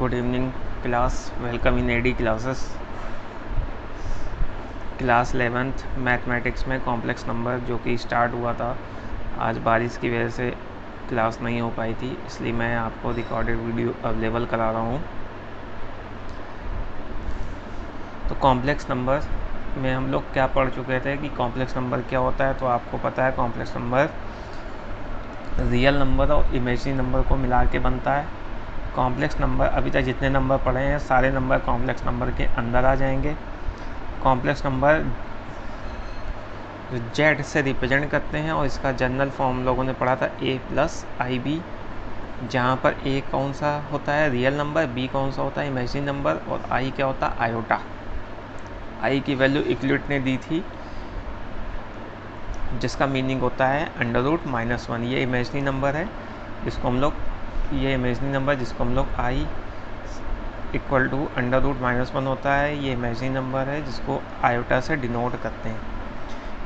Good evening class, welcome in AD classes. Class 11th mathematics में complex number जो कि start हुआ था, आज बारिश की वजह से क्लास नहीं हो पाई थी, इसलिए मैं आपको रिकॉर्डेड वीडियो अवेलेबल करा रहा हूँ। तो कॉम्प्लेक्स नंबर में हम लोग क्या पढ़ चुके थे कि कॉम्प्लेक्स नंबर क्या होता है। तो आपको पता है कॉम्प्लेक्स नंबर रियल नंबर और इमेजिनरी नंबर को मिला के बनता है। कॉम्प्लेक्स नंबर अभी तक जितने नंबर पढ़े हैं सारे नंबर कॉम्प्लेक्स नंबर के अंदर आ जाएंगे। कॉम्प्लेक्स नंबर जेड से रिप्रेजेंट करते हैं और इसका जनरल फॉर्म लोगों ने पढ़ा था a प्लस आई बी, जहाँ पर a कौन सा होता है रियल नंबर, b कौन सा होता है इमेजिनरी नंबर और i क्या होता है आयोटा। i की वैल्यू इक्वलेट ने दी थी जिसका मीनिंग होता है √-1। ये इमेजिनरी नंबर है जिसको हम लोग i इक्वल टू √-1 होता है। ये इमेजिनरी नंबर है जिसको आयोटा से डिनोट करते हैं।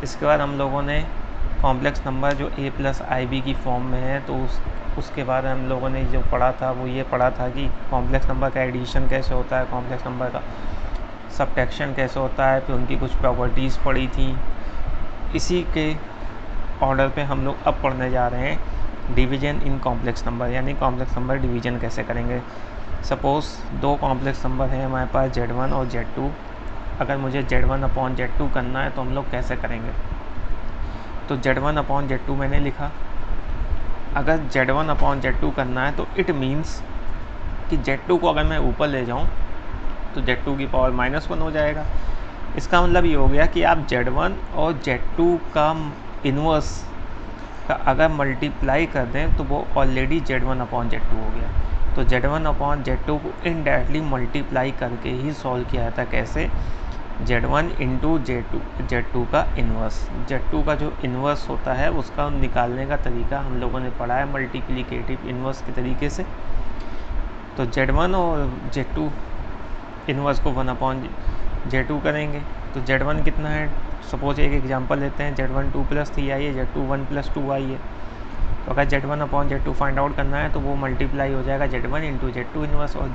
इसके बाद हम लोगों ने कॉम्प्लेक्स नंबर जो a प्लस आई बी की फॉर्म में है, तो उसके बाद हम लोगों ने जो पढ़ा था वो ये पढ़ा था कि कॉम्प्लेक्स नंबर का एडिशन कैसे होता है, कॉम्प्लेक्स नंबर का सब्ट्रैक्शन कैसे होता है, फिर उनकी कुछ प्रॉपर्टीज़ पढ़ी थी। इसी के ऑर्डर पे हम लोग अब पढ़ने जा रहे हैं डिवीजन इन कॉम्प्लेक्स नंबर, यानी कॉम्प्लेक्स नंबर डिवीजन कैसे करेंगे। सपोज़ दो कॉम्प्लेक्स नंबर हैं हमारे पास Z1 और Z2। अगर मुझे Z1/Z2 करना है तो हम लोग कैसे करेंगे। तो Z1/Z2 मैंने लिखा। अगर Z1/Z2 करना है तो इट मीन्स कि Z2 को अगर मैं ऊपर ले जाऊं तो Z2 की पावर -1 हो जाएगा। इसका मतलब ये हो गया कि आप Z1 और Z2 का इन्वर्स का अगर मल्टीप्लाई कर दें तो वो ऑलरेडी Z1/Z2 हो गया। तो Z1/Z2 को इनडायरेक्टली मल्टीप्लाई करके ही सॉल्व किया जाता है। कैसे? Z1 इंटू Z2 का इन्वर्स। Z2 का जो इन्वर्स होता है उसका निकालने का तरीका हम लोगों ने पढ़ा है मल्टीप्लिकेटिव इन्वर्स के तरीके से। तो Z1 और Z2 इन्वर्स को 1/Z2 करेंगे। तो Z1 कितना है, सपोज एक एग्जांपल लेते हैं, Z1 2 + 3i है, Z2 1 + 2i है। तो अगर Z1/Z2 फाइंड आउट करना है तो वो मल्टीप्लाई हो जाएगा Z1 इंटू Z2 इन्वर्स। और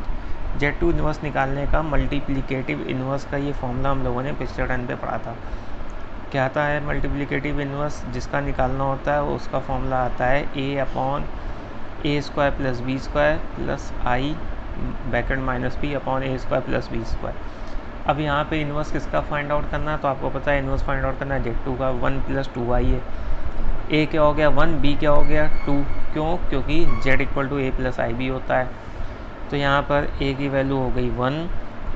Z2 इन्वर्स निकालने का मल्टीप्लिकेटिव इन्वर्स का ये फॉर्मूला हम लोगों ने पिछले टर्न पे पढ़ा था। क्या आता है मल्टीप्लिकेटिव इन्वर्स जिसका निकालना होता है, उसका फॉर्मूला आता है a/a² + b² + i (b + b²। अब यहाँ पे इन्वर्स किसका फाइंड आउट करना है, तो आपको पता है इन्वर्स फाइंड आउट करना है Z2 का। 1 + 2i है। a क्या हो गया 1, b क्या हो गया 2। क्यों? क्योंकि z = a + ib होता है। तो यहाँ पर a की वैल्यू हो गई 1,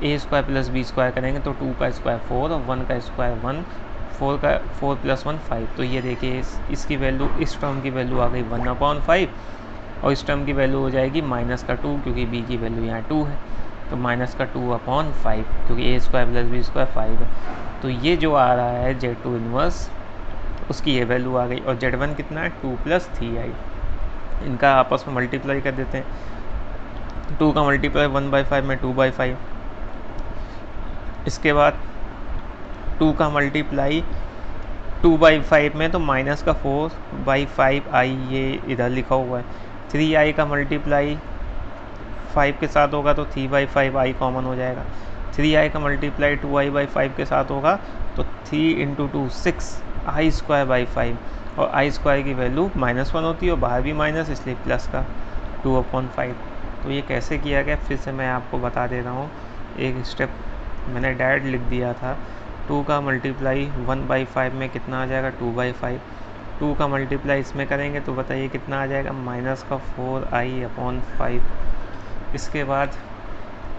a² + b² करेंगे तो 2 का स्क्वायर 4 और 1 का स्क्वायर 1, 4 + 1 5। तो ये देखिए इसकी वैल्यू, इस टर्म की वैल्यू आ गई 1/5 और इस टर्म की वैल्यू हो जाएगी -2 क्योंकि b की वैल्यू यहाँ 2 है। तो -2/5 क्योंकि a² + b² 5 है। तो ये जो आ रहा है Z2 इन्वर्स उसकी ये वैल्यू आ गई। और Z1 कितना है 2 + 3i। इनका आपस में मल्टीप्लाई कर देते हैं। 2 का मल्टीप्लाई 1/5 में 2/5। इसके बाद 2 का मल्टीप्लाई 2/5 में तो -4/5i ये इधर लिखा हुआ है। 3i का मल्टीप्लाई 5 के साथ होगा तो 3/5i कॉमन हो जाएगा। 3i का मल्टीप्लाई 2i/5 के साथ होगा तो 3 × 2 6i²/5 और i² की वैल्यू -1 होती है और बाहर भी माइनस, इसलिए प्लस का 2/5। तो ये कैसे किया गया फिर से मैं आपको बता दे रहा हूँ। एक स्टेप मैंने डायरेक्ट लिख दिया था। 2 का मल्टीप्लाई 1/5 में कितना आ जाएगा 2/5। 2 का मल्टीप्लाई इसमें करेंगे तो बताइए कितना आ जाएगा -4i/5। इसके बाद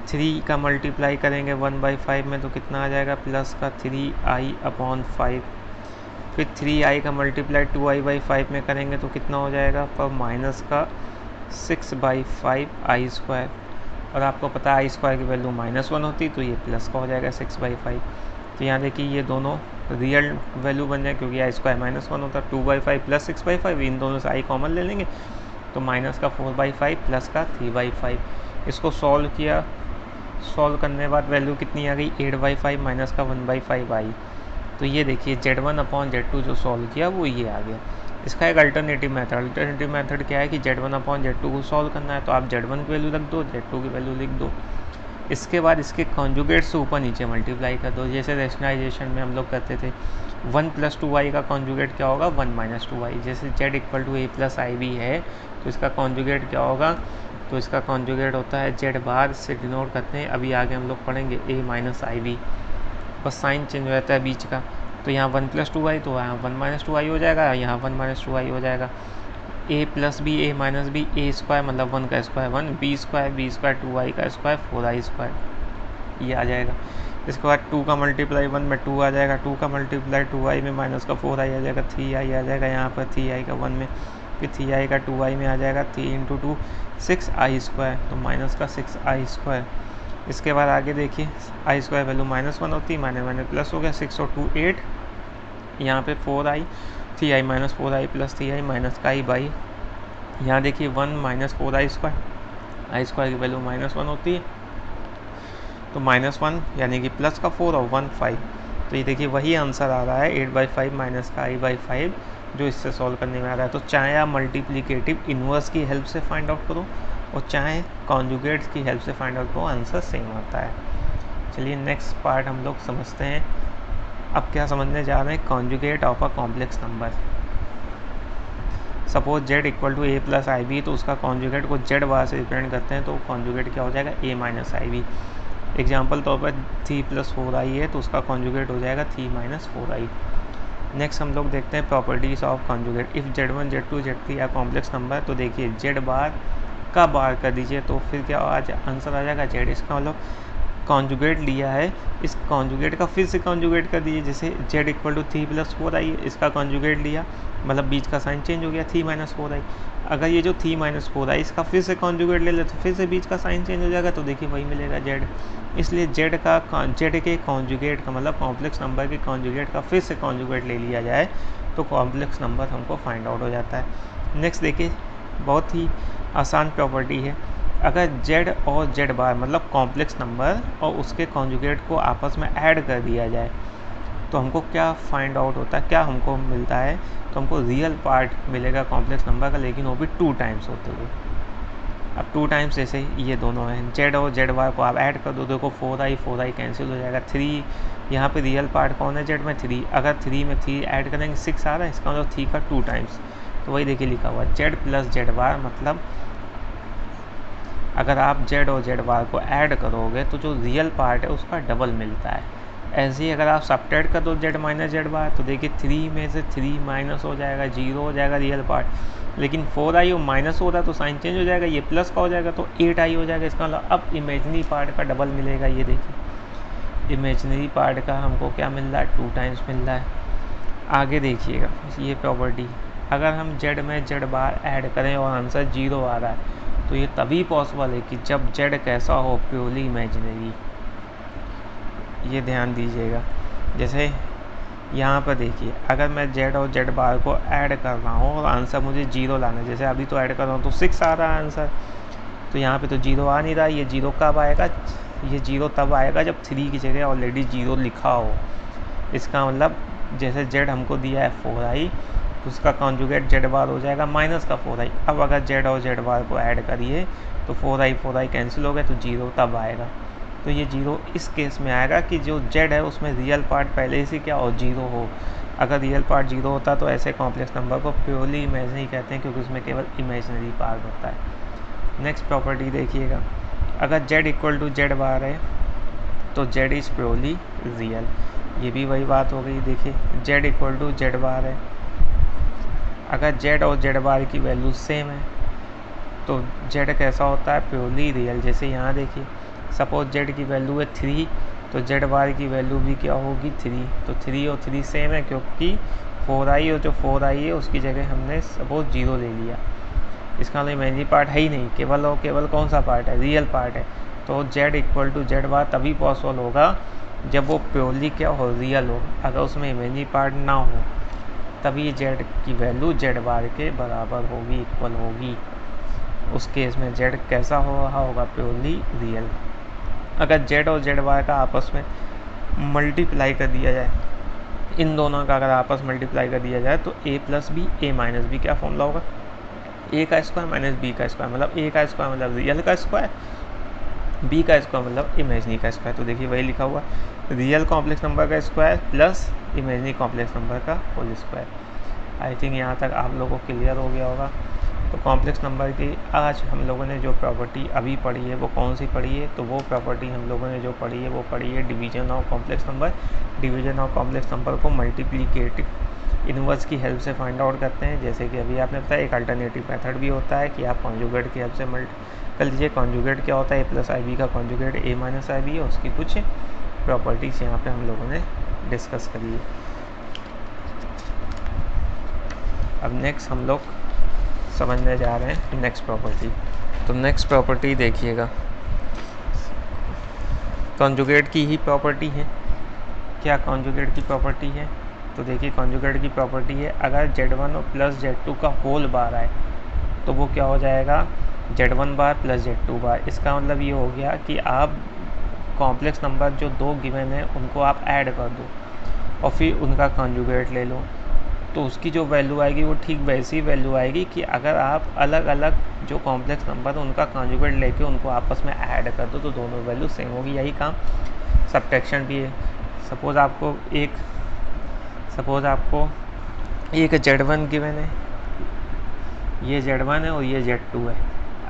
3 का मल्टीप्लाई करेंगे 1/5 में तो कितना आ जाएगा +3i/5। फिर 3i का मल्टीप्लाई 2i/5 में करेंगे तो कितना हो जाएगा पर -6/5i²। और आपको पता है i² की वैल्यू -1 होती तो ये प्लस का हो जाएगा 6/5। तो यहाँ देखिए ये दोनों रियल वैल्यू बन जाए क्योंकि i² -1 होता है। 2/5 + 6/5, इन दोनों से i कॉमन ले लेंगे तो -4/5 प्लस का 3/5। इसको सॉल्व किया, सॉल्व करने के बाद वैल्यू कितनी आ गई 8/5 -1/5i। तो ये देखिए Z1/Z2 जो सॉल्व किया वो ये आ गया। इसका एक अल्टरनेटिव मेथड क्या है कि Z1/Z2 को सॉल्व करना है, तो आप Z1 की वैल्यू रख दो, Z2 की वैल्यू लिख दो, इसके बाद इसके कॉन्जुगेट से ऊपर नीचे मल्टीप्लाई कर दो। जैसे रैशनलाइजेशन में हम लोग करते थे 1 + 2y का कॉन्जुगेट क्या होगा 1 - 2y। जैसे Z = a + ib है तो इसका कॉन्जुगेट क्या होगा, तो इसका कॉन्जुगेट होता है Z बार से डिनोट करते हैं, अभी आगे हम लोग पढ़ेंगे a - ib, बस साइन चेंज हो जाता है बीच का। तो यहाँ 1 + 2y तो यहाँ 1 - 2y हो जाएगा, यहाँ 1 - 2y हो जाएगा। a + b a - b a² मतलब 1 का स्क्वायर 1, b² 2y का स्क्वायर 4i², ये आ जाएगा। इसके बाद 2 का मल्टीप्लाई 1 में 2 आ जाएगा, 2 का मल्टीप्लाई 2i में माइनस का 4i आ जाएगा, 3i आ जाएगा यहाँ पर, 3i का 1 में, फिर 3i का 2i में आ जाएगा, 3 × 2 6i², तो माइनस का 6i²। इसके बाद आगे देखिए i² वैल्यू -1 होती है, माइनस प्लस हो गया, 6 और 2 8, यहाँ पे 4i, 3i - 4i + 3i minus का i/, यहाँ देखिए 1 - 4i², i² की वैल्यू -1 होती है, तो -1 यानी कि प्लस का 4 और 1 5, तो ये देखिए वही आंसर आ रहा है 8/5 माइनस का i/5 जो इससे सॉल्व करने में आ रहा है। तो चाहे आप मल्टीप्लिकेटिव इन्वर्स की हेल्प से फाइंड आउट करो और चाहे कॉन्जुगेट्स की हेल्प से फाइंड आउट करो, आंसर सेम आता है। चलिए नेक्स्ट पार्ट हम लोग समझते हैं। अब क्या समझने जा रहे हैं, conjugate of a complex number. Suppose Z = a + ib, तो उसका कॉन्जुगेट को Z बार से रिप्रेजेंट करते हैं, तो कॉन्जुगेट क्या हो जाएगा a - ib। एग्जाम्पल तौर पर 3 + 4i है तो उसका कॉन्जुगेट हो जाएगा 3 - 4i। नेक्स्ट हम लोग देखते हैं properties of conjugate. If Z1 Z2 Z3 या कॉम्प्लेक्स नंबर, तो देखिए Z बार का बार कर दीजिए तो फिर क्या आंसर आ जाएगा Z। इसका मतलब कॉन्जुगेट लिया है, इस कॉन्जुगेट का फिर से कॉन्जुगेट कर दीजिए। जैसे Z = 3 + 4i, इसका कॉन्जुगेट लिया मतलब बीच का साइन चेंज हो गया 3 - 4i। अगर ये जो 3 - 4i इसका फिर से कॉन्जुगेट ले ले तो फिर से बीच का साइन चेंज हो जाएगा, तो देखिए वही मिलेगा Z। इसलिए Z के कॉन्जुगेट का मतलब कॉम्प्लेक्स नंबर के कॉन्जुगेट का फिर से कॉन्जुगेट ले लिया जाए तो कॉम्प्लेक्स नंबर हमको फाइंड आउट हो जाता है। नेक्स्ट देखिए बहुत ही आसान प्रॉपर्टी है। अगर Z और Z बार मतलब कॉम्प्लेक्स नंबर और उसके कॉन्जुगेट को आपस में ऐड कर दिया जाए तो हमको क्या फाइंड आउट होता है, क्या हमको मिलता है, तो हमको रियल पार्ट मिलेगा कॉम्प्लेक्स नंबर का, लेकिन वो भी 2 टाइम्स होते हुए। अब 2 टाइम्स जैसे ये दोनों हैं, Z और Z बार को आप ऐड कर दो, देखो 4i कैंसिल हो जाएगा, 3 यहाँ पे रियल पार्ट कौन है Z में 3, अगर 3 में 3 ऐड करेंगे 6 आ रहा है, इसका मतलब 3 का 2 टाइम्स, तो वही देखिए लिखा हुआ Z + Z बार, मतलब अगर आप Z और Z बार को ऐड करोगे तो जो रियल पार्ट है उसका डबल मिलता है। ऐसे ही अगर आप सब्ट्रैक्ट कर दो Z - Z बार तो देखिए 3 में से 3 माइनस हो जाएगा, 0 हो जाएगा रियल पार्ट, लेकिन 4i और माइनस हो रहा है तो साइन चेंज हो जाएगा, ये प्लस का हो जाएगा तो 8i हो जाएगा। इसका मतलब अब इमेजनरी पार्ट का डबल मिलेगा। ये देखिए इमेजनरी पार्ट का हमको क्या मिल रहा है 2 टाइम्स मिल रहा है। आगे देखिएगा ये प्रॉपर्टी, अगर हम Z में Z बार ऐड करें और आंसर 0 आ रहा है तो ये तभी पॉसिबल है कि जब Z कैसा हो प्योरली इमेजिनरी। ये ध्यान दीजिएगा। जैसे यहाँ पर देखिए अगर मैं Z और Z बार को ऐड कर रहा हूँ और आंसर मुझे 0 लाना है, जैसे अभी तो ऐड कर रहा हूँ तो 6 आ रहा है आंसर, तो यहाँ पे तो 0 आ नहीं रहा। ये 0 कब आएगा, ये 0 तब आएगा जब 3 की जगह ऑलरेडी 0 लिखा हो। इसका मतलब जैसे Z हमको दिया है 4i, उसका कॉन्जुगेट Z बार हो जाएगा माइनस का 4i। अब अगर Z और Z बार को ऐड करिए तो 4i कैंसिल हो गए तो 0 तब आएगा। तो ये 0 इस केस में आएगा कि जो Z है उसमें रियल पार्ट पहले से क्या हो 0 हो। अगर रियल पार्ट 0 होता तो ऐसे कॉम्प्लेक्स नंबर को प्योरली इमेजनरी कहते हैं, क्योंकि उसमें केवल इमेजनरी पार्ट होता है। नेक्स्ट प्रॉपर्टी देखिएगा, अगर Z = Z बार है तो Z इज़ प्योरली रियल। ये भी वही बात हो गई। देखिए Z = Z बार है, अगर Z और Z बार की वैल्यू सेम है तो Z कैसा होता है प्योरली रियल। जैसे यहाँ देखिए सपोज Z की वैल्यू है 3 तो Z बार की वैल्यू भी क्या होगी 3, तो 3 और 3 सेम है क्योंकि 4i और जो 4i है उसकी जगह हमने सपोज 0 ले लिया। इसका मतलब इमेजिनरी पार्ट है ही नहीं, केवल और केवल कौन सा पार्ट है रियल पार्ट है। तो Z = Z बार तभी पॉसिबल होगा जब वो प्योरली क्या हो रियल हो। अगर उसमें इमेजिनरी पार्ट ना हो तभी Z की वैल्यू Z बार के बराबर होगी, इक्वल होगी। उस केस में Z कैसा हो रहा होगा प्योरली रियल। अगर Z और Z बार का आपस में मल्टीप्लाई कर दिया जाए इन दोनों का अगर आपस मल्टीप्लाई कर दिया जाए तो a plus b a minus b क्या फॉर्मूला होगा, a का स्क्वायर माइनस b का स्क्वायर, मतलब a का स्क्वायर मतलब रियल का स्क्वायर, b का स्क्वायर मतलब इमेजनी का स्क्वायर। तो देखिए वही लिखा हुआ रियल कॉम्प्लेक्स नंबर का square plus imaginary complex number का होल स्क्वायर। आई थिंक यहाँ तक आप लोगों को क्लियर हो गया होगा। तो कॉम्प्लेक्स नंबर की आज हम लोगों ने जो प्रॉपर्टी अभी पढ़ी है वो कौन सी पढ़ी है, तो वो प्रॉपर्टी हम लोगों ने जो पढ़ी है वो पढ़ी है division of complex number. Division of complex number को मल्टीप्लिकेटिव इन्वर्स की हेल्प से फाइंड आउट करते हैं। जैसे कि अभी आपने बताया एक अल्टरनेटिव मेथड भी होता है कि आप कॉन्जुगेट की हेल्प से कर लीजिए। कॉन्जुगेट क्या होता है, a प्लस आई बी का conjugate a minus i b है, उसकी कुछ प्रॉपर्टीज़ यहाँ पे हम लोगों ने डिस्कस करी है। अब नेक्स्ट हम लोग समझने जा रहे हैं नेक्स्ट प्रॉपर्टी। तो नेक्स्ट प्रॉपर्टी देखिएगा कॉन्जुगेट की ही प्रॉपर्टी है। क्या कॉन्जुगेट की प्रॉपर्टी है, तो देखिए कॉन्जुगेट की प्रॉपर्टी है अगर Z1 और प्लस Z2 का होल बार आए तो वो क्या हो जाएगा Z1 बार प्लस Z2 बार। इसका मतलब ये हो गया कि आप कॉम्प्लेक्स नंबर जो दो गिवन है उनको आप ऐड कर दो और फिर उनका कॉन्जुगेट ले लो, तो उसकी जो वैल्यू आएगी वो ठीक वैसी वैल्यू आएगी कि अगर आप अलग अलग जो कॉम्प्लेक्स नंबर उनका कॉन्जुगेट लेके उनको आपस में ऐड कर दो तो दोनों वैल्यू सेम होगी। यही काम सब्ट्रैक्शन भी है। सपोज़ आपको एक Z1 गिवन है, ये Z1 है और ये Z2 है।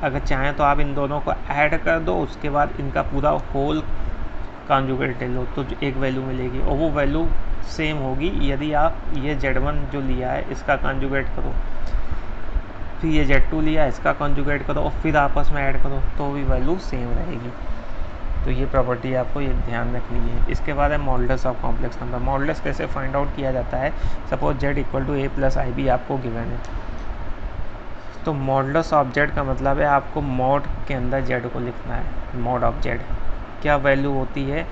अगर चाहें तो आप इन दोनों को ऐड कर दो, उसके बाद इनका पूरा होल कॉन्जुगेट ले लो तो एक वैल्यू मिलेगी और वो वैल्यू सेम होगी। यदि आप ये Z1 जो लिया है इसका कॉन्जुगेट करो, फिर ये Z2 लिया है इसका कॉन्जुगेट करो और फिर आपस में ऐड करो तो भी वैल्यू सेम रहेगी। तो ये प्रॉपर्टी आपको ये ध्यान रखनी है। इसके बाद है modulus of complex number. Modulus कैसे फाइंड आउट किया जाता है, suppose Z equal to a plus i b आपको गिवन है, तो मॉडुलस ऑफ Z का मतलब है आपको मॉड के अंदर Z को लिखना है। मॉड ऑफ Z क्या वैल्यू होती है,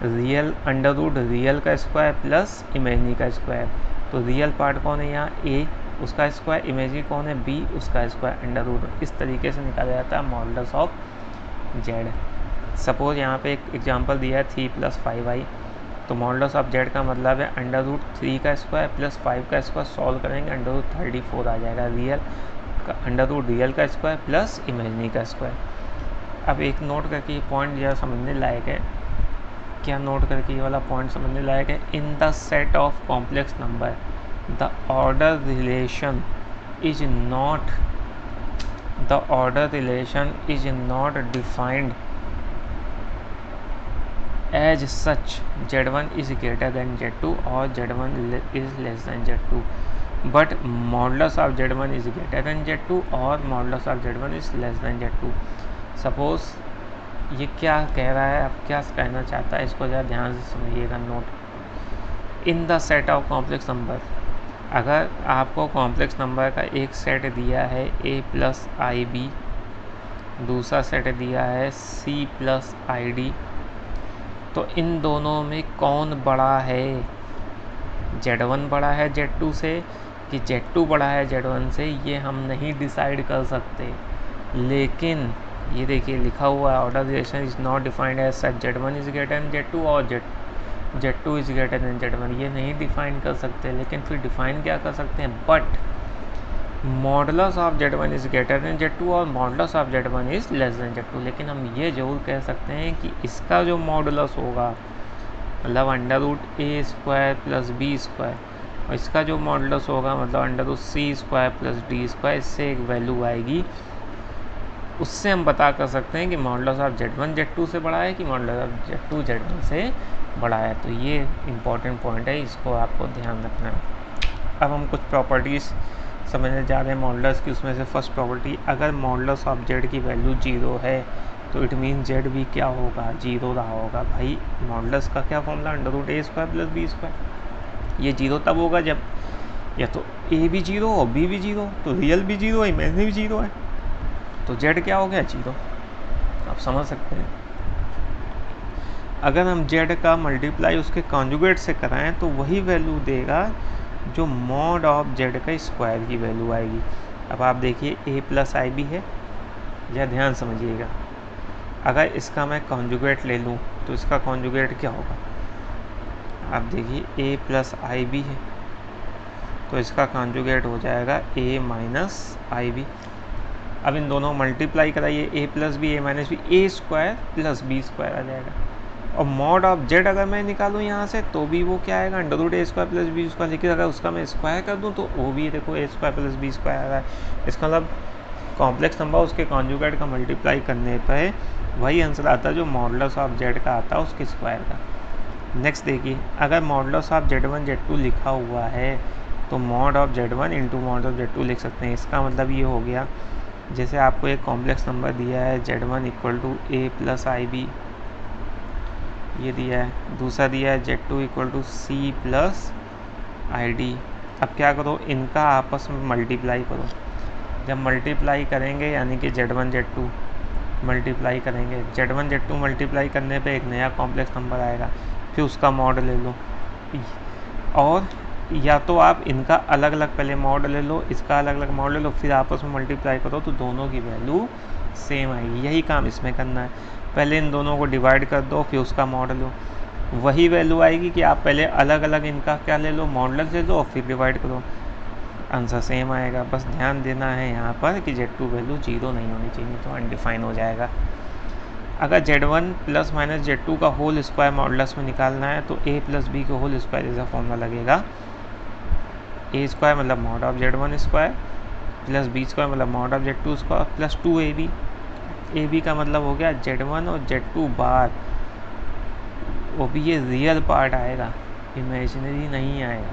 रियल अंडर रूट रियल का स्क्वायर प्लस इमेजनी का स्क्वायर। तो रियल पार्ट कौन है यहाँ a उसका स्क्वायर, इमेजनी कौन है b उसका स्क्वायर अंडर रूट। इस तरीके से निकाला जाता है मॉडुलस ऑफ Z। सपोज यहाँ पे एक एग्जांपल दिया है 3 + 5i, तो मॉडुलस ऑफ Z का मतलब है अंडर रूट 3 का स्क्वायर प्लस 5 का स्क्वायर, सॉल्व करेंगे अंडर रूट 34 आ जाएगा। रियल का अंडर रूट रियल का स्क्वायर प्लस इमेजनी का स्क्वायर। अब एक नोट करके ये पॉइंट जरा समझने लायक है। क्या नोट करके ये वाला पॉइंट समझने लायक है, in the set of complex number the order relation is not defined as such Z1 is greater than Z2 और Z1 is less than Z2, but modulus of Z1 is greater than Z2 और modulus of Z1 is less than Z2। Suppose ये क्या कह रहा है, अब क्या कहना चाहता है इसको ज़रा ध्यान से समझिएगा। Note in the set of complex number, अगर आपको कॉम्प्लेक्स नंबर का एक सेट दिया है a प्लस आई बी, दूसरा सेट दिया है c प्लस आई डी, तो इन दोनों में कौन बड़ा है, Z1 बड़ा है Z2 से कि Z2 बड़ा है Z1 से, ये हम नहीं डिसाइड कर सकते। लेकिन ये देखिए लिखा हुआ है order relation is not defined as such Z1 is greater than Z2 और Z2 is greater then Z1, ये नहीं डिफाइन कर सकते। लेकिन फिर डिफाइन क्या कर सकते हैं, but modulus of Z1 is greater than Z2 और modulus of Z1 is less than Z2। लेकिन हम ये ज़रूर कह सकते हैं कि इसका जो मॉडुलस होगा मतलब under root a square plus b square, और इसका जो मॉडुलस होगा मतलब under root c square plus d square, इससे एक वैल्यू आएगी, उससे हम बता कर सकते हैं कि मॉडुलस ऑफ Z1 Z2 से बड़ा है कि मॉडुलस ऑफ Z2 Z1 से बड़ा है। तो ये इम्पॉर्टेंट पॉइंट है, इसको आपको ध्यान रखना है। अब हम कुछ प्रॉपर्टीज़ समझने जा रहे हैं मॉडुलस की। उसमें से फर्स्ट प्रॉपर्टी, अगर मॉडुलस ऑफ Z की वैल्यू 0 है तो इट मीन Z भी क्या होगा, 0 रहा होगा। भाई मॉडुलस का क्या formula, under root a square plus b square. ये 0 तब होगा जब या तो a भी 0 और b भी 0, तो रियल भी 0 है इमेजनरी भी 0 है, तो Z क्या हो गया, 0। आप समझ सकते हैं। अगर हम Z का मल्टीप्लाई उसके कॉन्जुगेट से कराएं तो वही वैल्यू देगा जो मॉड ऑफ Z का स्क्वायर की वैल्यू आएगी। अब आप देखिए a प्लस आई बी है, या ध्यान समझिएगा, अगर इसका मैं कॉन्जुगेट ले लूँ तो इसका कॉन्जुगेट क्या होगा, अब देखिए ए प्लस आई बी है तो इसका कॉन्जुगेट हो जाएगा ए माइनस आई बी। अब इन दोनों मल्टीप्लाई कराइए, ए plus b a minus B, A square plus B square आ जाएगा। और मॉड ऑफ जेड अगर मैं निकालूँ यहाँ से तो भी वो क्या आएगा, अंडर रूट ए स्क्वायर प्लस बी स्क्वायर। लेकिन अगर उसका मैं स्क्वायर कर दूँ तो वो भी देखो ए स्क्वायर प्लस बी स्क्वायर आ रहा है। इसका मतलब कॉम्प्लेक्स नंबर उसके कॉन्जुगेट का मल्टीप्लाई करने पर वही आंसर आता है जो मॉडुलस ऑफ जेड का आता है उसके स्क्वायर का। नेक्स्ट देखिए, अगर मॉडुलस ऑफ Z1 Z2 लिखा हुआ है तो mod of Z1 into mod of Z2 लिख सकते हैं। इसका मतलब ये हो गया, जैसे आपको एक कॉम्प्लेक्स नंबर दिया है Z1 equal to a plus i b, ये दिया है। दूसरा दिया है Z2 equal to c plus i d. अब क्या करो, इनका आपस में मल्टीप्लाई करो। जब मल्टीप्लाई करेंगे यानी कि Z1 Z2 मल्टीप्लाई करेंगे, Z1 Z2 मल्टीप्लाई करने पे एक नया कॉम्प्लेक्स नंबर आएगा, फिर उसका मॉड ले लो। और या तो आप इनका अलग अलग पहले मॉड ले लो, इसका अलग अलग मॉड ले लो, फिर आपस में मल्टीप्लाई करो तो दोनों की वैल्यू सेम आएगी। यही काम इसमें करना है, पहले इन दोनों को डिवाइड कर दो फिर उसका मॉड लो, वही वैल्यू आएगी कि आप पहले अलग अलग इनका क्या ले लो, मॉडुलस ले लो और फिर डिवाइड करो, आंसर सेम आएगा। बस ध्यान देना है यहाँ पर कि Z2 वैल्यू 0 नहीं होनी चाहिए तो अनडिफाइन हो जाएगा। अगर Z1 प्लस माइनस Z2 का होल स्क्वायर मॉडुलस में निकालना है तो A प्लस बी के होल स्क्वायर जैसा फॉर्मूला लगेगा। ए स्क्वायर मतलब mod of Z1 square plus B square मतलब mod of Z2 square plus 2AB। AB का मतलब हो गया Z1 और Z2 बार, वो भी ये रियल पार्ट आएगा, इमेजिनरी नहीं आएगा।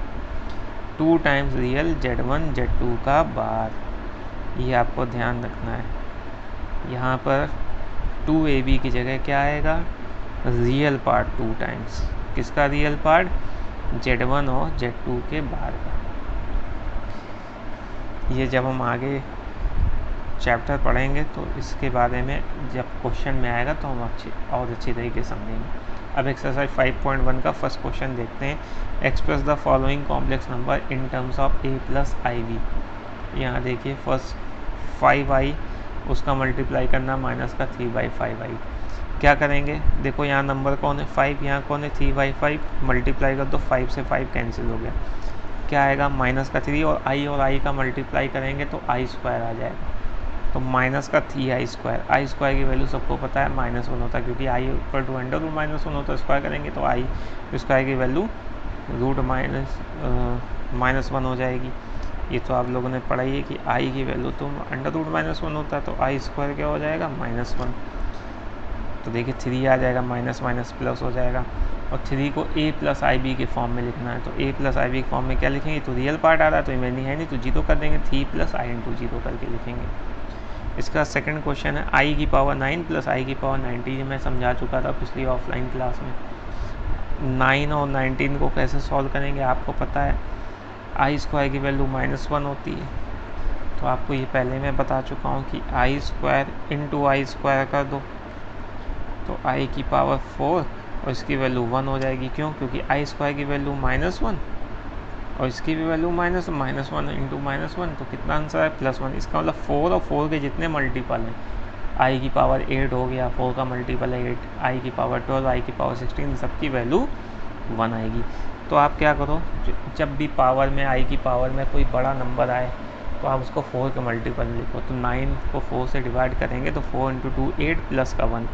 2 टाइम्स रियल Z1 Z2 का बार, ये आपको ध्यान रखना है। यहाँ पर 2AB की जगह क्या आएगा, रियल पार्ट 2 टाइम्स। किसका रियल पार्ट, Z1 और Z2 के बार का। ये जब हम आगे चैप्टर पढ़ेंगे तो इसके बारे में जब क्वेश्चन में आएगा तो हम अच्छी तरीके से समझेंगे। अब एक्सरसाइज 5.1 का फर्स्ट क्वेश्चन देखते हैं। Express the following complex number in terms of a plus i b. यहाँ देखिए फर्स्ट 5i उसका मल्टीप्लाई करना माइनस का 3/5i। क्या करेंगे, देखो यहाँ नंबर कौन है 5, यहाँ कौन है 3/5, मल्टीप्लाई कर दो 5 से 5 कैंसिल हो गया, क्या आएगा माइनस का 3 और i का मल्टीप्लाई करेंगे तो आई स्क्वायर आ जाएगा, तो माइनस का 3i स्क्वायर। आई स्क्वायर की वैल्यू सबको पता है -1 होता है, क्योंकि आई इक्वल टू अंडर रूट -1 होता है, स्क्वायर करेंगे तो आई स्क्वायर की वैल्यू रूट -1 हो जाएगी। ये तो आप लोगों ने पढ़ा ही है कि आई की वैल्यू तो अंडर रूट -1 होता है, तो आई स्क्वायर क्या हो जाएगा -1। तो देखिए 3 आ जाएगा, माइनस माइनस प्लस हो जाएगा। और 3 को a प्लस आई बी के फॉर्म में लिखना है, तो a प्लस आई बी के फॉर्म में क्या लिखेंगे, तो रियल पार्ट आ रहा है तो इमेजिनरी है नहीं तो 0 कर देंगे, 3 प्लस आई इंटू 0 करके लिखेंगे। इसका सेकंड क्वेश्चन है i की पावर 9 प्लस i की पावर 19। मैं समझा चुका था पिछली ऑफलाइन क्लास में। 9 और 19 को कैसे सॉल्व करेंगे आपको पता है, आई स्क्वायर की वैल्यू -1 होती है, तो आपको ये पहले मैं बता चुका हूँ कि आई स्क्वायर इंटू आई स्क्वायर कर दो तो आई की पावर 4 और इसकी वैल्यू 1 हो जाएगी। क्यों, क्योंकि आई स्क्वायर की वैल्यू -1 और इसकी भी वैल्यू -1 इंटू -1, तो कितना आंसर है +1। इसका मतलब 4 और 4 के जितने मल्टीपल हैं, आई की पावर 8 हो गया, 4 का मल्टीपल है 8, आई की पावर 12, आई की पावर 16, सबकी वैल्यू 1 आएगी। तो आप क्या करो, जब भी पावर में आई की पावर में कोई बड़ा नंबर आए तो आप उसको 4 के मल्टीपल लिखो। तो 9 को 4 से डिवाइड करेंगे तो 4 इंटू 2 8 प्लस का 1,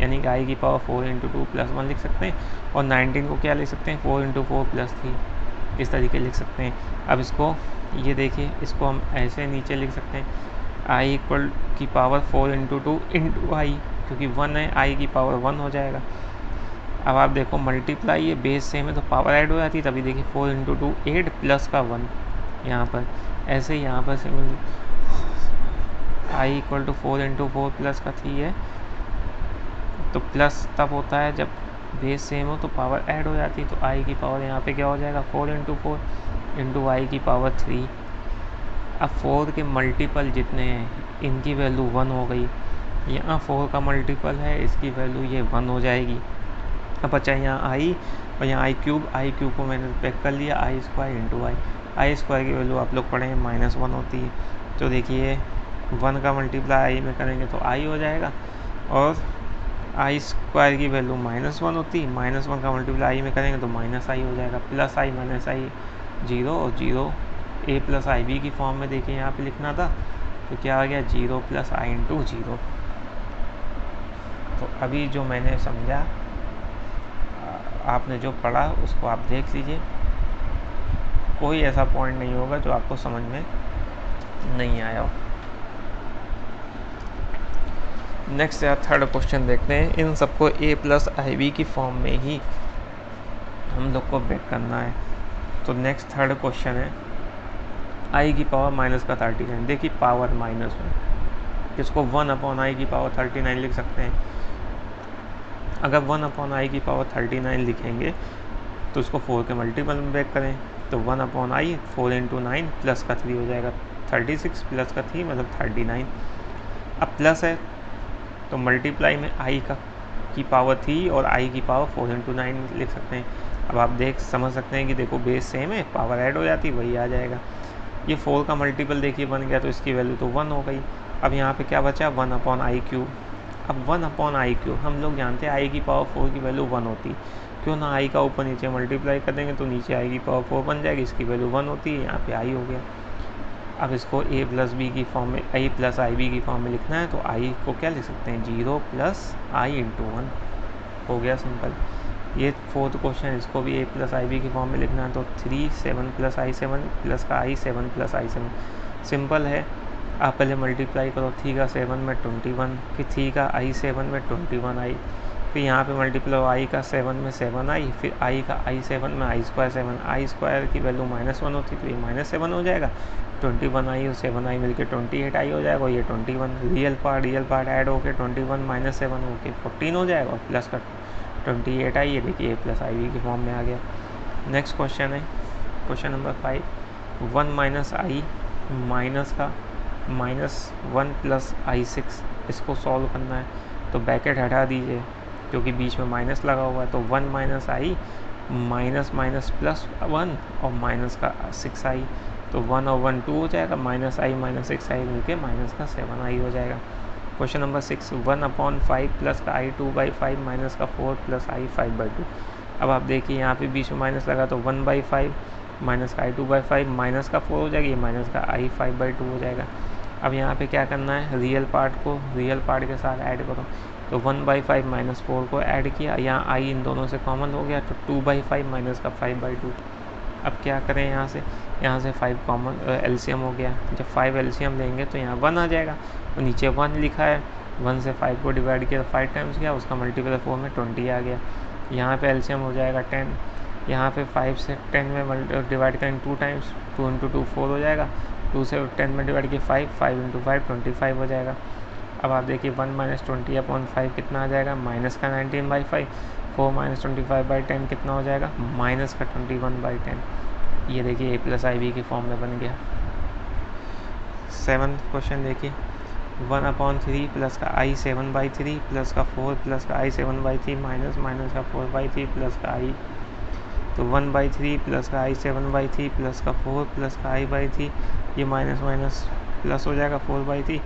यानी कि आई की पावर 4 इंटू 2 प्लस 1 लिख सकते हैं। और 19 को क्या लिख सकते हैं, 4 इंटू 4 प्लस 3, इस तरीके लिख सकते हैं। अब इसको ये देखिए, इसको हम ऐसे नीचे लिख सकते हैं, आई इक्वल की पावर 4 इंटू 2 इंटू आई, क्योंकि 1 है, आई की पावर 1 हो जाएगा। अब आप देखो मल्टीप्लाई ये बेस सेम है तो पावर ऐड हो जाती है, तभी देखिए 4 इंटू 2 8 प्लस का 1 यहाँ पर, ऐसे ही यहाँ पर similar i equal to 4 into 4 plus का 3 है, तो प्लस तब होता है जब बेस सेम हो तो पावर ऐड हो जाती है, तो आई की पावर यहाँ पे क्या हो जाएगा 4 इंटू 4 इंटू आई की पावर 3। अब 4 के मल्टीपल जितने हैं इनकी वैल्यू 1 हो गई, यहाँ 4 का मल्टीपल है इसकी वैल्यू ये 1 हो जाएगी। अब बचा यहाँ आई और यहाँ आई क्यूब को मैंने पैक कर लिया, आई स्क्वायर इंटू आई स्क्वायर की वैल्यू आप लोग पढ़ें -1 होती है, तो देखिए 1 का मल्टीप्लाई आई में करेंगे तो आई हो जाएगा और आई स्क्वायर की वैल्यू -1 होती, -1 का मल्टीप्लाई आई में करेंगे तो माइनस आई हो जाएगा, प्लस आई माइनस आई 0 और 0 a प्लस आई बी की फॉर्म में देखिए यहाँ पे लिखना था, तो क्या आ गया 0 प्लस आई इंटू 0। तो अभी जो मैंने समझा, आपने जो पढ़ा उसको आप देख लीजिए, कोई ऐसा पॉइंट नहीं होगा जो आपको समझ में नहीं आया हो। नेक्स्ट या थर्ड क्वेश्चन देखते हैं। इन सबको a प्लस आई बी की फॉर्म में ही हम लोग को ब्रेक करना है। तो नेक्स्ट थर्ड क्वेश्चन है i की पावर माइनस का 39। देखिए पावर -1, इसको 1/i की पावर 39 लिख सकते हैं। अगर 1/i की पावर 39 लिखेंगे तो उसको 4 के मल्टीपल में ब्रेक करें, तो 1/i 4 इंटू 9 प्लस का 3 हो जाएगा 36, प्लस का 3 मतलब 39। अब प्लस है तो मल्टीप्लाई में i की पावर 3 और i की पावर 4 इंटू 9 लिख सकते हैं। अब आप समझ सकते हैं कि देखो बेस सेम है, पावर ऐड हो जाती वही आ जाएगा। ये 4 का मल्टीपल देखिए बन गया, तो इसकी वैल्यू तो 1 हो गई। अब यहाँ पे क्या बचा 1/i³। अब 1/i³ हम लोग जानते हैं i की पावर 4 की वैल्यू 1 होती, क्यों ना i का ऊपर नीचे मल्टीप्लाई कर देंगे तो नीचे i की पावर 4 बन जाएगी, इसकी वैल्यू 1 होती है, यहाँ पे i हो गया। अब इसको a प्लस बी की फॉर्म में, i प्लस आई बी की फॉर्म में लिखना है, तो i को क्या लिख सकते हैं 0 प्लस आई इंटू 1, हो गया सिंपल। ये फोर्थ क्वेश्चन, इसको भी a प्लस आई बी की फॉर्म में लिखना है, तो 3 7 प्लस आई 7 प्लस का i 7 प्लस आई 7, सिंपल है। आप पहले मल्टीप्लाई करो, 3 का 7 में 21, फिर 3 का i 7 में 21 आई, फिर यहाँ पे मल्टीप्लाई i का 7 में 7 आई, फिर i का i 7 में i स्क्वायर 7, आई स्क्वायर की वैल्यू -1 होती तो ये -7 हो जाएगा, 21i और 7i मिलके 28i हो जाएगा, और ये 21 रियल पार्ट ऐड होके 21 -7 होके 14 हो जाएगा, और प्लस का 28i, ये देखिए a प्लस आई बी के फॉर्म में आ गया। नेक्स्ट क्वेश्चन है क्वेश्चन नंबर 5, 1 माइनस आई माइनस का -1 प्लस i6, इसको सॉल्व करना है। तो ब्रैकेट हटा दीजिए क्योंकि बीच में माइनस लगा हुआ है, तो 1 माइनस आई माइनस माइनस प्लस 1 और माइनस का 6i, तो 1 और 1 2 हो जाएगा, -i माइनस 6i मिलके माइनस का 7i हो जाएगा। क्वेश्चन नंबर 6, 1/5 प्लस का i 2/5 माइनस का 4 प्लस i 5/2। अब आप देखिए यहाँ पे बीच में माइनस लगा तो 1/5 माइनस का i 2/5 माइनस का 4 हो जाएगा, ये माइनस का i 5/2 हो जाएगा। अब यहाँ पे क्या करना है, रियल पार्ट को रियल पार्ट के साथ ऐड करो, तो 1/5 माइनस 4 को ऐड किया, यहाँ i इन दोनों से कॉमन हो गया, तो 2/5 माइनस का 5/2। अब क्या करें, यहाँ से 5 कॉमन एलसीएम हो गया, जब 5 एलसीएम लेंगे तो यहाँ 1 आ जाएगा, और नीचे 1 लिखा है, 1 से 5 को डिवाइड किया तो 5 टाइम्स गया, उसका मल्टीपल 4 में 20 आ गया। यहाँ पे एलसीएम हो जाएगा 10, यहाँ पे 5 से 10 में डिवाइड करें 2 टाइम्स, 2 इंटू 2 4 हो जाएगा, 2 से 10 में डिवाइड किया 5 इंटू 5 25 हो जाएगा। अब आप देखिए 1 माइनस 20/5 कितना आ जाएगा, माइनस का 19/5, 4 माइनस 25/10 कितना हो जाएगा, माइनस का 21/10। ये देखिए a प्लस आई बी की फॉर्म में बन गया। 7th क्वेश्चन देखिए, 1/3 प्लस का i 7/3 प्लस का 4 प्लस का i 7/3 माइनस माइनस का 4/3 प्लस का i, तो 1/3 प्लस का i 7/3 प्लस का 4 प्लस का i/3, ये माइनस माइनस प्लस हो जाएगा 4/3,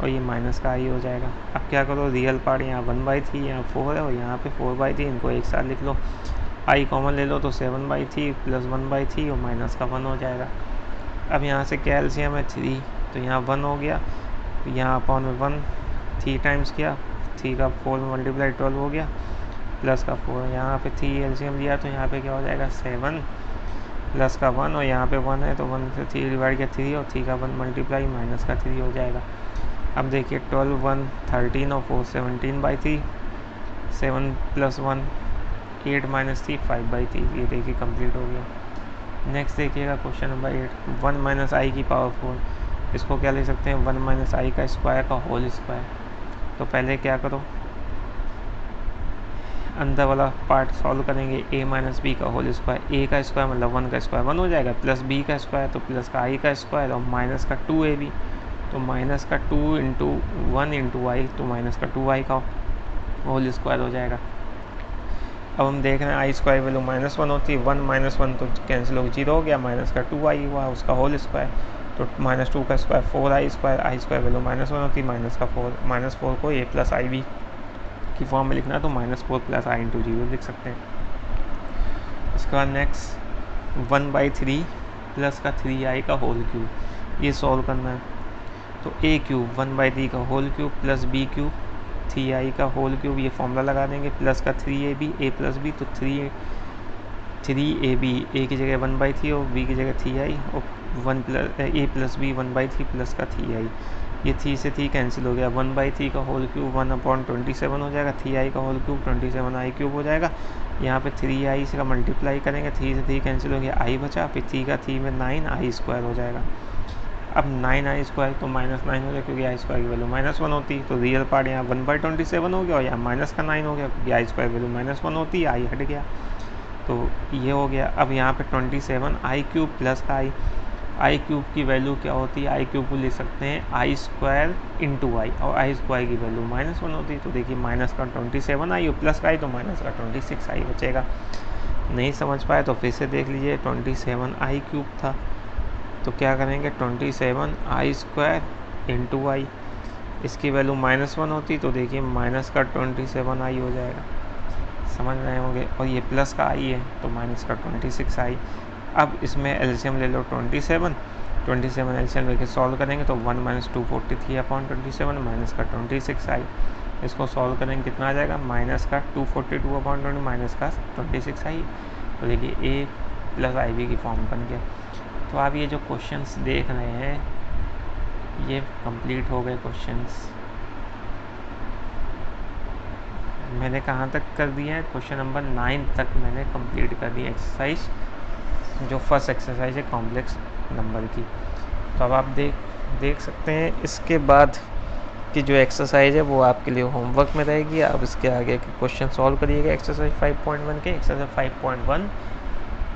और ये माइनस का i हो जाएगा। अब क्या करो, रियल पार्ट यहाँ 1/3 यहाँ 4 है, और यहाँ पे 4/3, इनको एक साथ लिख लो, i कॉमन ले लो तो 7/3 प्लस 1/3 और माइनस का 1 हो जाएगा। अब यहाँ से क्या एलसीएम है 3, तो यहाँ 1 हो गया, यहाँ अपॉन में 1 3 टाइम्स किया, 3 का 4 में मल्टीप्लाई 12 हो गया, प्लस का 4, यहाँ पे 3 एलसीएम लिया तो यहाँ पे क्या हो जाएगा 7 प्लस का 1, और यहाँ पे 1 है तो 1 से 3 डिवाइड किया 3, और 3 का 1 मल्टीप्लाई माइनस का 3 हो जाएगा। अब देखिए 12 1 13 और 4 17/3, 7 प्लस 1 8 माइनस 3 5/3, ये देखिए कंप्लीट हो गया। नेक्स्ट देखिएगा क्वेश्चन नंबर 8, 1 माइनस आई की पावर 4, इसको क्या ले सकते हैं 1 माइनस आई का स्क्वायर का होल स्क्वायर। तो पहले क्या करो, अंदर वाला पार्ट सॉल्व करेंगे, a माइनस बी का होल स्क्वायर, a का स्क्वायर मतलब 1 का स्क्वायर 1 हो जाएगा, प्लस b का स्क्वायर तो प्लस का i का स्क्वायर, और माइनस का 2ab, तो माइनस का 2 इंटू 1 इंटू आई, तो माइनस का 2i का होल स्क्वायर हो जाएगा। अब हम देख रहे हैं आई स्क्वायर वैल्यू -1 होती है, 1 माइनस 1 तो कैंसिल हो 0 हो गया, माइनस का 2i हुआ उसका होल स्क्वायर, तो -2 का स्क्वायर 4i स्क्वायर, आई स्क्वायर वैल्यू -1 होती है, -4 को a प्लस आई बी की फॉर्म में लिखना है तो -4 + i × 0 लिख सकते हैं। इसके बाद नेक्स्ट 1/3 प्लस का 3i का होल क्यूब, ये सॉल्व करना है। तो a क्यूब 1/3 का whole cube plus b cube 3i का होल क्यूब, ये फॉर्मूला लगा देंगे, प्लस का 3ab a प्लस b, तो 3ab a की जगह 1/3 और b की जगह 3i, और a प्लस b 1/3 प्लस का 3i, ये 3 से 3 कैंसिल हो गया। 1/3 का होल क्यूब 1/27 हो जाएगा, 3i का होल क्यूब 27i क्यूब हो जाएगा। यहाँ पे 3i से का मल्टीप्लाई करेंगे, 3 से 3 कैंसिल हो गया, i बचा, फिर 3 का 3 में 9i² हो जाएगा। अब 9i² तो -9 हो गया क्योंकि i² की वैल्यू -1 होती, तो रियल पार्ट यहाँ 1/27 हो गया और यहाँ -9 हो गया क्योंकि i² वैल्यू -1 होती, i हट गया, तो ये हो गया। अब यहाँ पे 27i³ प्लस i क्यूब की वैल्यू क्या होती है, i क्यूब को ले सकते हैं i² × i, और i² की वैल्यू -1 होती, तो देखिए माइनस का 27i और प्लस का i, तो माइनस का 26i बचेगा। नहीं समझ पाए तो फिर से देख लीजिए, 27i³ था, तो क्या करेंगे 27i² × i, इसकी वैल्यू -1 होती, तो देखिए माइनस का 27i हो जाएगा, समझ रहे होंगे, और ये प्लस का i है तो माइनस का 26i। अब इसमें एलसीएम ले लो 27 एलसीएम लेके सॉल्व करेंगे तो 1 - 243/27 माइनस का 26i, इसको सॉल्व करेंगे कितना आ जाएगा, माइनस का 242/20 माइनस का 26i, तो देखिए a प्लस ib की फॉर्म बन गया। तो आप ये जो क्वेश्चंस देख रहे हैं ये कंप्लीट हो गए क्वेश्चंस। मैंने कहाँ तक कर दिया है, क्वेश्चन नंबर 9 तक मैंने कंप्लीट कर दिया एक्सरसाइज, जो फर्स्ट एक्सरसाइज है कॉम्प्लेक्स नंबर की। तो अब आप देख सकते हैं इसके बाद की जो एक्सरसाइज है वो आपके लिए होमवर्क में रहेगी। आप इसके आगे के क्वेश्चन सॉल्व करिएगा एक्सरसाइज 5.1 के। एक्सरसाइज 5.1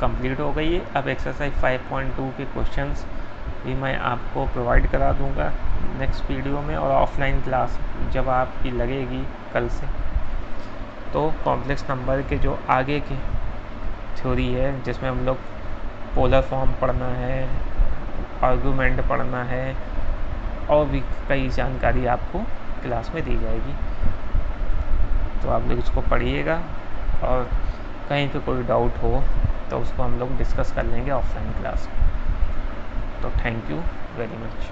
कंप्लीट हो गई है। अब एक्सरसाइज 5.2 के क्वेश्चंस भी मैं आपको प्रोवाइड करा दूंगा नेक्स्ट वीडियो में, और ऑफलाइन क्लास जब आपकी लगेगी कल से, तो कॉम्प्लेक्स नंबर के जो आगे की थ्योरी है जिसमें हम लोग पोलर फॉर्म पढ़ना है, आर्गूमेंट पढ़ना है, और भी कई जानकारी आपको क्लास में दी जाएगी। तो आप लोग इसको पढ़िएगा, और कहीं पे कोई डाउट हो तो उसको हम लोग डिस्कस कर लेंगे ऑफलाइन क्लास में। तो थैंक यू वेरी मच।